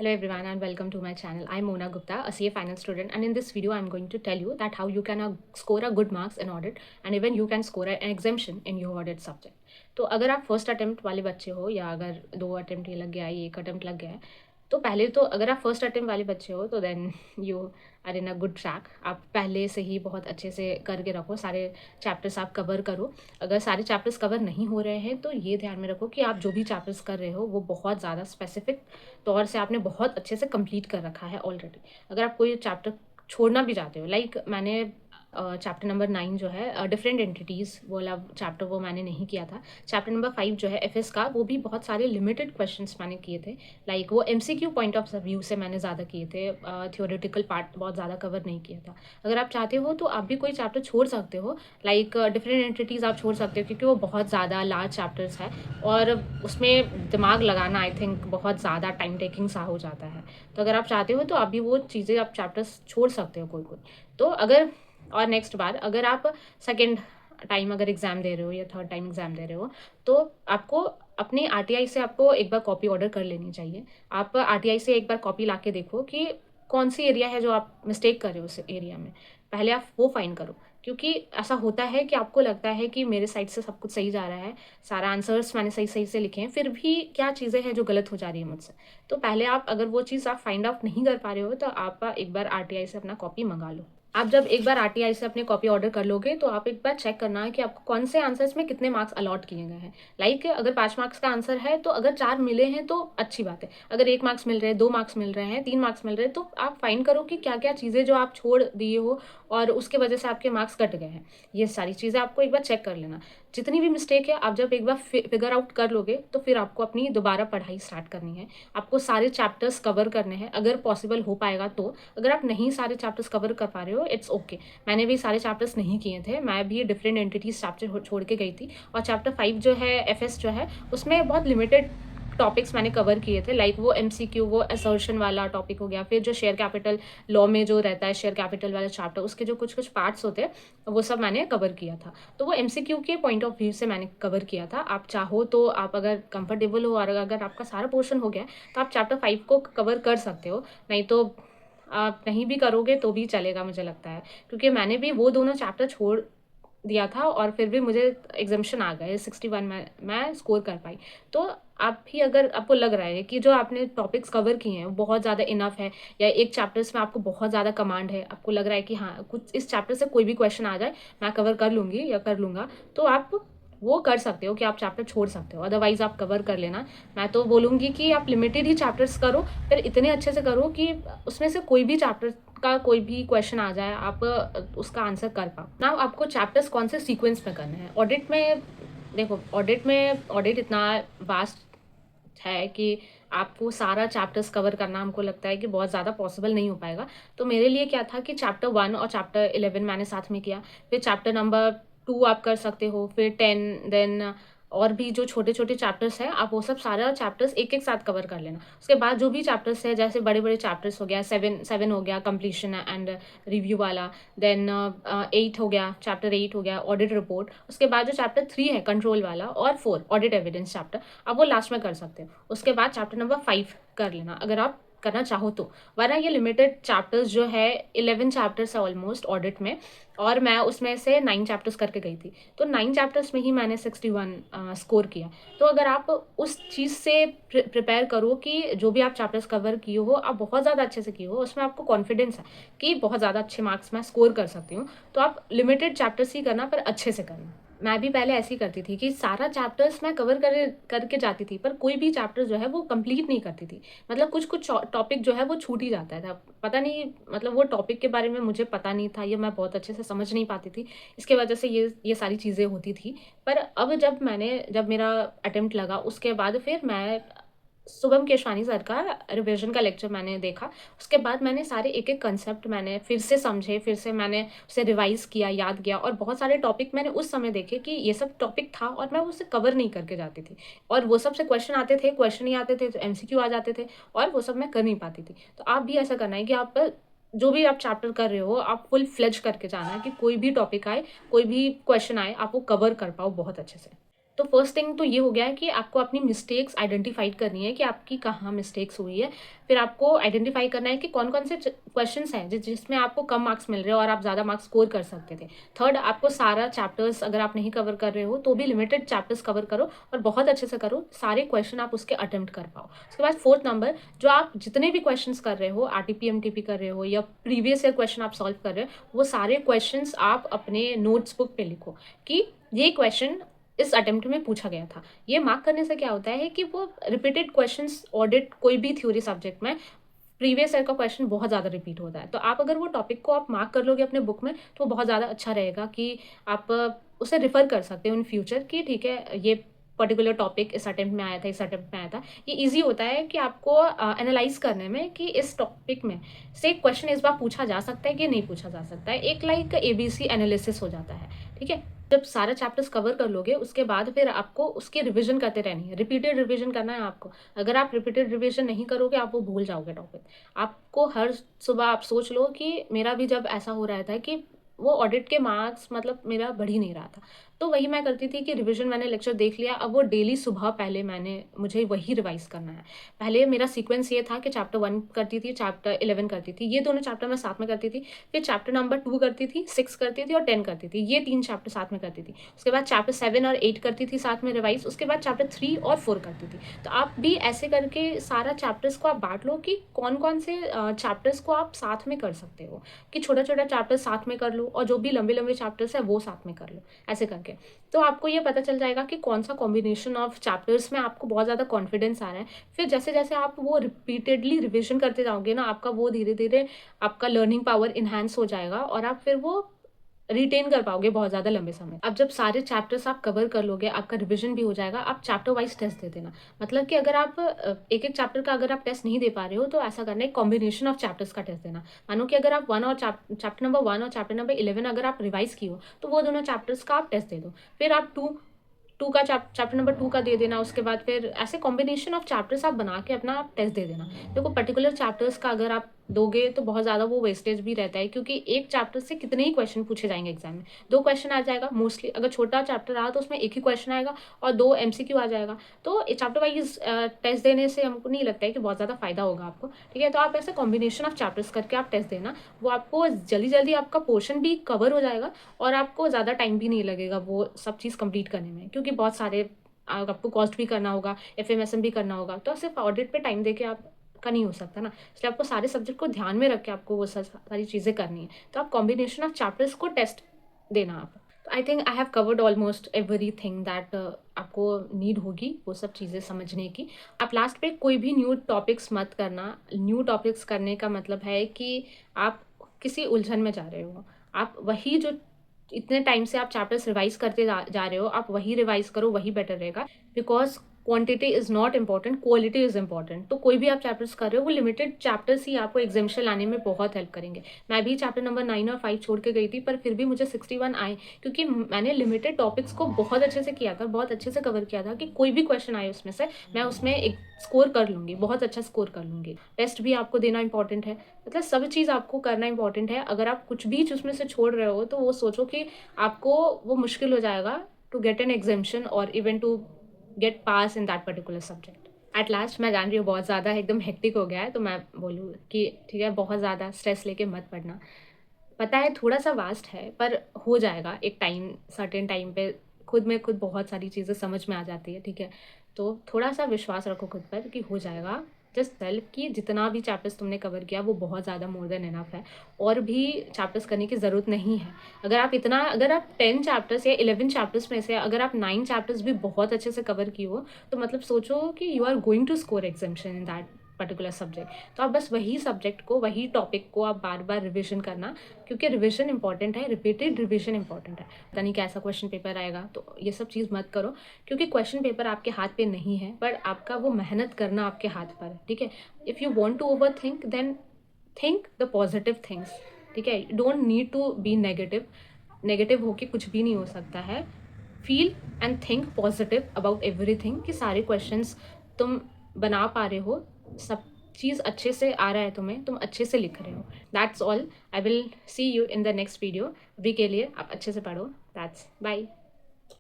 Hello everyone and welcome to my channel. I'm Mona Gupta, a CA Finance student, and in this video I'm going to tell you that how you can score a good marks in audit and even you can score an exemption in your audit subject. तो अगर आप first attempt वाले बच्चे हो या अगर 2 attempt ये लग गया है, 1 अटेम्प्ट लग गया है, तो पहले तो अगर आप फर्स्ट अटेम्प्ट वाले बच्चे हो तो then you are in a good track. आप पहले से ही बहुत अच्छे से करके रखो, सारे चैप्टर्स आप कवर करो। अगर सारे चैप्टर्स कवर नहीं हो रहे हैं तो ये ध्यान में रखो कि आप जो भी चैप्टर्स कर रहे हो वो बहुत ज़्यादा स्पेसिफिक तौर से आपने बहुत अच्छे से कंप्लीट कर रखा है ऑलरेडी। अगर आप कोई चैप्टर छोड़ना भी चाहते हो, लाइक मैंने चैप्टर नंबर 9 जो है डिफरेंट एंटिटीज़ वाला चैप्टर वो मैंने नहीं किया था। चैप्टर नंबर 5 जो है एफएस का, वो भी बहुत सारे लिमिटेड क्वेश्चंस मैंने किए थे। लाइक वो एमसीक्यू पॉइंट ऑफ व्यू से मैंने ज़्यादा किए थे, थियोरेटिकल पार्ट बहुत ज़्यादा कवर नहीं किया था। अगर आप चाहते हो तो आप भी कोई चैप्टर छोड़ सकते हो, लाइक डिफरेंट एंटिटीज़ आप छोड़ सकते हो क्योंकि वो बहुत ज़्यादा लार्ज चैप्टर्स है और उसमें दिमाग लगाना आई थिंक बहुत ज़्यादा टाइम टेकिंग सा हो जाता है। तो अगर आप चाहते हो तो आप भी वो चीज़ें आप चैप्टर्स छोड़ सकते हो कोई। तो अगर और नेक्स्ट बार अगर आप सेकेंड टाइम अगर एग्ज़ाम दे रहे हो या थर्ड टाइम एग्ज़ाम दे रहे हो तो आपको अपने आरटीआई से आपको एक बार कॉपी ऑर्डर कर लेनी चाहिए। आप आरटीआई से एक बार कॉपी ला के देखो कि कौन सी एरिया है जो आप मिस्टेक कर रहे हो उस एरिया में, पहले आप वो फाइंड करो। क्योंकि ऐसा होता है कि आपको लगता है कि मेरे साइड से सब कुछ सही जा रहा है, सारा आंसर्स मैंने सही सही से लिखे हैं, फिर भी क्या चीज़ें हैं जो गलत हो जा रही है मुझसे। तो पहले आप अगर वो चीज़ आप फाइंड आउट नहीं कर पा रहे हो तो आप एक बार आरटीआई से अपना कॉपी मंगा लो। आप जब एक बार आरटीआई से अपनी कॉपी ऑर्डर कर लोगे तो आप एक बार चेक करना है कि आपको कौन से आंसर्स में कितने मार्क्स अलॉट किए गए हैं। लाइक अगर 5 मार्क्स का आंसर है तो अगर 4 मिले हैं तो अच्छी बात है। अगर 1 मार्क्स मिल रहे हैं, 2 मार्क्स मिल रहे हैं, 3 मार्क्स मिल रहे हैं, तो आप फाइंड करो कि क्या क्या चीज़ें जो आप छोड़ दिए हो और उसके वजह से आपके मार्क्स कट गए हैं। ये सारी चीज़ें आपको एक बार चेक कर लेना। जितनी भी मिस्टेक है आप जब एक बार फिगर आउट कर लोगे तो फिर आपको अपनी दोबारा पढ़ाई स्टार्ट करनी है। आपको सारे चैप्टर्स कवर करने हैं अगर पॉसिबल हो पाएगा तो। अगर आप नहीं सारे चैप्टर्स कवर कर पा रहे हो, इट्स ओके। मैंने भी सारे चैप्टर्स नहीं किए थे, मैं भी डिफरेंट एंटिटीज चैप्टर छोड़ के गई थी। और चैप्टर 5 जो है एफएस जो है उसमें बहुत लिमिटेड टॉपिक्स मैंने कवर किए थे। लाइक वो एमसीक्यू, वो असर्शन वाला टॉपिक हो गया, फिर जो शेयर कैपिटल लॉ में जो रहता है शेयर कैपिटल वाला चैप्टर, उसके जो कुछ कुछ पार्ट्स होते हैं वो सब मैंने कवर किया था। तो वो एमसीक्यू के पॉइंट ऑफ व्यू से मैंने कवर किया था। आप चाहो तो आप अगर कंफर्टेबल हो और अगर आपका सारा पोर्शन हो गया तो आप चैप्टर 5 को कवर कर सकते हो, नहीं तो आप नहीं भी करोगे तो भी चलेगा मुझे लगता है। क्योंकि मैंने भी वो दोनों चैप्टर छोड़ दिया था और फिर भी मुझे एग्जामिशन आ गए 61 में मैं स्कोर कर पाई। तो आप भी अगर आपको लग रहा है कि जो आपने टॉपिक्स कवर किए हैं वो बहुत ज़्यादा इनफ है या एक चैप्टर्स में आपको बहुत ज़्यादा कमांड है, आपको लग रहा है कि हाँ कुछ इस चैप्टर से कोई भी क्वेश्चन आ जाए मैं कवर कर लूँगी या कर लूँगा, तो आप वो कर सकते हो कि आप चैप्टर छोड़ सकते हो, अदरवाइज आप कवर कर लेना। मैं तो बोलूँगी कि आप लिमिटेड ही चैप्टर्स करो, फिर इतने अच्छे से करो कि उसमें से कोई भी चैप्टर का कोई भी क्वेश्चन आ जाए आप उसका आंसर कर पाओ ना। आपको चैप्टर्स कौन से सीक्वेंस में करने हैं ऑडिट में? देखो ऑडिट इतना वास्ट है कि आपको सारा चैप्टर्स कवर करना हमको लगता है कि बहुत ज़्यादा पॉसिबल नहीं हो पाएगा। तो मेरे लिए क्या था कि चैप्टर 1 और चैप्टर 11 मैंने साथ में किया, फिर चैप्टर नंबर 2 आप कर सकते हो, फिर 10, देन और भी जो छोटे छोटे चैप्टर्स हैं आप वो सब सारा चैप्टर्स एक एक साथ कवर कर लेना। उसके बाद जो भी चैप्टर्स है जैसे बड़े बड़े चैप्टर्स हो गया, 7 हो गया कंप्लीशन एंड रिव्यू वाला, देन 8 हो गया, चैप्टर 8 हो गया ऑडिट रिपोर्ट। उसके बाद जो चैप्टर 3 है कंट्रोल वाला और 4 ऑडिट एविडेंस चैप्टर, आप वो लास्ट में कर सकते हो। उसके बाद चैप्टर नंबर 5 कर लेना अगर आप करना चाहो तो, वरना ये लिमिटेड चैप्टर्स जो है 11 चैप्टर्स है ऑलमोस्ट ऑडिट में, और मैं उसमें से 9 चैप्टर्स करके गई थी। तो 9 चैप्टर्स में ही मैंने 61 स्कोर किया। तो अगर आप उस चीज़ से प्रिपेयर करो कि जो भी आप चैप्टर्स कवर किए हो आप बहुत ज़्यादा अच्छे से किए हो, उसमें आपको कॉन्फिडेंस है कि बहुत ज़्यादा अच्छे मार्क्स मैं स्कोर कर सकती हूँ, तो आप लिमिटेड चैप्टर्स ही करना पर अच्छे से करना। मैं भी पहले ऐसी करती थी कि सारा चैप्टर्स मैं कवर करके जाती थी पर कोई भी चैप्टर जो है वो कंप्लीट नहीं करती थी। मतलब कुछ कुछ टॉपिक जो है वो छूट ही जाता था, पता नहीं, मतलब वो टॉपिक के बारे में मुझे पता नहीं था या मैं बहुत अच्छे से समझ नहीं पाती थी, इसके वजह से ये सारी चीज़ें होती थी। पर अब जब मेरा अटेम्प्ट लगा उसके बाद फिर मैं शुभम केशवानी सर का रिविजन का लेक्चर मैंने देखा। उसके बाद मैंने सारे एक एक कंसेप्ट मैंने फिर से समझे, फिर से मैंने उसे रिवाइज किया, याद किया, और बहुत सारे टॉपिक मैंने उस समय देखे कि ये सब टॉपिक था और मैं उसे कवर नहीं करके जाती थी, और वो सब से क्वेश्चन आते थे, क्वेश्चन नहीं आते थे तो एमसीक्यू आ जाते थे और वो सब मैं कर नहीं पाती थी। तो आप भी ऐसा करना है कि आप जो भी आप चैप्टर कर रहे हो आप फुल फ्लेज करके जाना है कि कोई भी टॉपिक आए, कोई भी क्वेश्चन आए, आप वो कवर कर पाओ बहुत अच्छे से। तो फर्स्ट थिंग तो ये हो गया है कि आपको अपनी मिस्टेक्स आइडेंटिफाइड करनी है कि आपकी कहाँ मिस्टेक्स हुई है। फिर आपको आइडेंटिफाई करना है कि कौन कौन से क्वेश्चंस हैं जिसमें आपको कम मार्क्स मिल रहे हैं और आप ज़्यादा मार्क्स स्कोर कर सकते थे। थर्ड, आपको सारा चैप्टर्स अगर आप नहीं कवर कर रहे हो तो भी लिमिटेड चैप्टर्स कवर करो और बहुत अच्छे से करो, सारे क्वेश्चन आप उसके अटेम्प्ट कर पाओ। उसके बाद फोर्थ नंबर, जो आप जितने भी क्वेश्चंस कर रहे हो, आरटीपी एमटीपी कर रहे हो या प्रीवियस ईयर क्वेश्चन आप सॉल्व कर रहे हो, वो सारे क्वेश्चंस आप अपने नोट्स बुक पे लिखो कि ये क्वेश्चन इस अटेम्प्ट में पूछा गया था। ये मार्क करने से क्या होता है कि वो रिपीटेड क्वेश्चंस, ऑडिट कोई भी थ्योरी सब्जेक्ट में प्रीवियस ईयर का क्वेश्चन बहुत ज़्यादा रिपीट होता है, तो आप अगर वो टॉपिक को आप मार्क कर लोगे अपने बुक में तो बहुत ज़्यादा अच्छा रहेगा कि आप उसे रिफ़र कर सकते हो इन फ्यूचर कि ठीक है ये पर्टिकुलर टॉपिक इस अटेम्प्ट में आया था, इस अटेम्प्ट में आया था। ये ईजी होता है कि आपको एनालाइज करने में कि इस टॉपिक में से क्वेश्चन इस बार पूछा जा सकता है कि नहीं पूछा जा सकता है। एक लाइक ABC एनालिसिस हो जाता है, ठीक है। जब सारा चैप्टर्स कवर कर लोगे उसके बाद फिर आपको उसकी रिवीजन करते रहनी है, रिपीटेड रिवीजन करना है आपको। अगर आप रिपीटेड रिवीजन नहीं करोगे आप वो भूल जाओगे टॉपिक। आपको हर सुबह आप सोच लो कि मेरा भी जब ऐसा हो रहा था कि वो ऑडिट के मार्क्स मतलब मेरा बढ़ ही नहीं रहा था, तो वही मैं करती थी कि रिवीजन मैंने लेक्चर देख लिया, अब वो डेली सुबह पहले मुझे वही रिवाइज करना है। पहले मेरा सीक्वेंस ये था कि चैप्टर 1 करती थी, चैप्टर 11 करती थी, ये दोनों चैप्टर मैं साथ में करती थी। फिर चैप्टर नंबर 2 करती थी, 6 करती थी और 10 करती थी, ये 3 चैप्टर साथ में करती थी। उसके बाद चैप्टर 7 और 8 करती थी साथ में रिवाइज, उसके बाद चैप्टर 3 और 4 करती थी। तो आप भी ऐसे करके सारा चैप्टर्स को आप बांट लो कि कौन कौन से चैप्टर्स को आप साथ में कर सकते हो, कि छोटा छोटा चैप्टर साथ में कर लो और जो भी लंबे लंबे चैप्टर्स है वो साथ में कर लो, ऐसे करके। तो आपको ये पता चल जाएगा कि कौन सा कॉम्बिनेशन ऑफ चैप्टर्स में आपको बहुत ज़्यादा कॉन्फिडेंस आ रहा है। फिर जैसे जैसे आप वो रिपीटेडली रिविजन करते जाओगे ना, आपका वो धीरे धीरे आपका लर्निंग पावर इन्हांस हो जाएगा और आप फिर वो रिटेन कर पाओगे बहुत ज़्यादा लंबे समय। अब जब सारे चैप्टर्स आप कवर कर लोगे, आपका रिवीजन भी हो जाएगा, आप चैप्टर वाइज टेस्ट दे देना। मतलब कि अगर आप एक एक चैप्टर का अगर आप टेस्ट नहीं दे पा रहे हो तो ऐसा करना है, कॉम्बिनेशन ऑफ चैप्टर्स का टेस्ट देना। मानो कि अगर आप चैप्टर नंबर 1 और चैप्टर नंबर 11 अगर आप रिवाइज की हो तो वो दोनों चैप्टर्स का आप टेस्ट दे दो। फिर आप टू का चैप्टर नंबर 2 का दे देना। उसके बाद फिर ऐसे कॉम्बिनेशन ऑफ चैप्टर्स आप बना के अपना आप टेस्ट दे देना। देखो पर्टिकुलर चैप्टर्स का अगर आप दोगे तो बहुत ज़्यादा वो वेस्टेज भी रहता है, क्योंकि एक चैप्टर से कितने ही क्वेश्चन पूछे जाएंगे एग्जाम में। 2 क्वेश्चन आ जाएगा मोस्टली, अगर छोटा चैप्टर रहा तो उसमें एक ही क्वेश्चन आएगा और 2 MCQ आ जाएगा। तो चैप्टर वाइज टेस्ट देने से हमको नहीं लगता है कि बहुत ज़्यादा फायदा होगा आपको, ठीक है। तो आप ऐसे कॉम्बिनेशन ऑफ चैप्टर्स करके आप टेस्ट देना, वो आपको जल्दी जल्दी आपका पोर्शन भी कवर हो जाएगा और आपको ज़्यादा टाइम भी नहीं लगेगा वो सब चीज़ कंप्लीट करने में, क्योंकि बहुत सारे आपको कॉस्ट भी करना होगा, FMSM भी करना होगा। तो सिर्फ ऑडिट पे टाइम दे के आप का नहीं हो सकता ना, इसलिए आपको सारे सब्जेक्ट को ध्यान में रख के आपको वो सारी चीज़ें करनी है। तो आप कॉम्बिनेशन ऑफ चैप्टर्स को टेस्ट देना आप। I think I have covered almost every thing that आपको नीड होगी वो सब चीज़ें समझने की। आप लास्ट पे कोई भी न्यू टॉपिक्स मत करना। न्यू टॉपिक्स करने का मतलब है कि आप किसी उलझन में जा रहे हो, आप वही जो इतने टाइम से आप चैप्टर्स रिवाइज करते जा रहे हो, आप वही रिवाइज करो, वही बेटर रहेगा। Because quantity is not important, quality is important. तो कोई भी आप चैप्टर्स कर रहे हो वो लिमिटेड चैप्टर्स ही आपको एग्जामिनेशन लाने में बहुत हेल्प करेंगे। मैं भी चैप्टर नंबर 9 और 5 छोड़ के गई थी, पर फिर भी मुझे 61 आए, क्योंकि मैंने लिमिटेड टॉपिक्स को बहुत अच्छे से किया था, बहुत अच्छे से कवर किया था कि कोई भी क्वेश्चन आए उसमें से मैं उसमें एक स्कोर कर लूँगी, बहुत अच्छा स्कोर कर लूँगी। टेस्ट भी आपको देना इंपॉर्टेंट है, मतलब सब चीज़ आपको करना इंपॉर्टेंट है। अगर आप कुछ भी उसमें से छोड़ रहे हो तो वो सोचो कि आपको वो मुश्किल हो जाएगा टू गेट एन एग्जामिनेशन और even to get pass in that particular subject. At last मैं जान रही हूँ बहुत ज़्यादा एकदम हेक्टिक हो गया है, तो मैं बोलूँ कि ठीक है, बहुत ज़्यादा स्ट्रेस लेके मत पढ़ना। पता है थोड़ा सा वास्ट है पर हो जाएगा एक टाइम, सर्टेन टाइम पे खुद में खुद बहुत सारी चीज़ें समझ में आ जाती है, ठीक है। तो थोड़ा सा विश्वास रखो खुद पर कि हो जाएगा। जस्ट सेल्फ कि जितना भी चैप्टर्स तुमने कवर किया वो बहुत ज़्यादा मोर देन इनफ है, और भी चैप्टर्स करने की ज़रूरत नहीं है। अगर आप 10 चैप्टर्स या 11 चैप्टर्स में से अगर आप 9 चैप्टर्स भी बहुत अच्छे से कवर किए हो तो मतलब सोचो कि you are going to score examination in that particular subject. तो आप बस वही सब्जेक्ट को, वही टॉपिक को आप बार बार रिविजन करना, क्योंकि रिविजन इंपॉर्टेंट है, रिपीटेड रिविजन इंपॉर्टेंट है। पता नहीं कैसा क्वेश्चन पेपर आएगा, तो ये सब चीज़ मत करो, क्योंकि क्वेश्चन पेपर आपके हाथ पे नहीं है, पर आपका वो मेहनत करना आपके हाथ पर है, ठीक है। If you want to over think then think the positive things, ठीक है। Don't need to be negative, negative होके कुछ भी नहीं हो सकता है। Feel and think positive about everything, कि सारे क्वेश्चंस तुम बना पा रहे हो, सब चीज़ अच्छे से आ रहा है तुम्हें, तुम अच्छे से लिख रहे हो। That's all. I will see you in the next video. अभी के लिए आप अच्छे से पढ़ो। That's bye.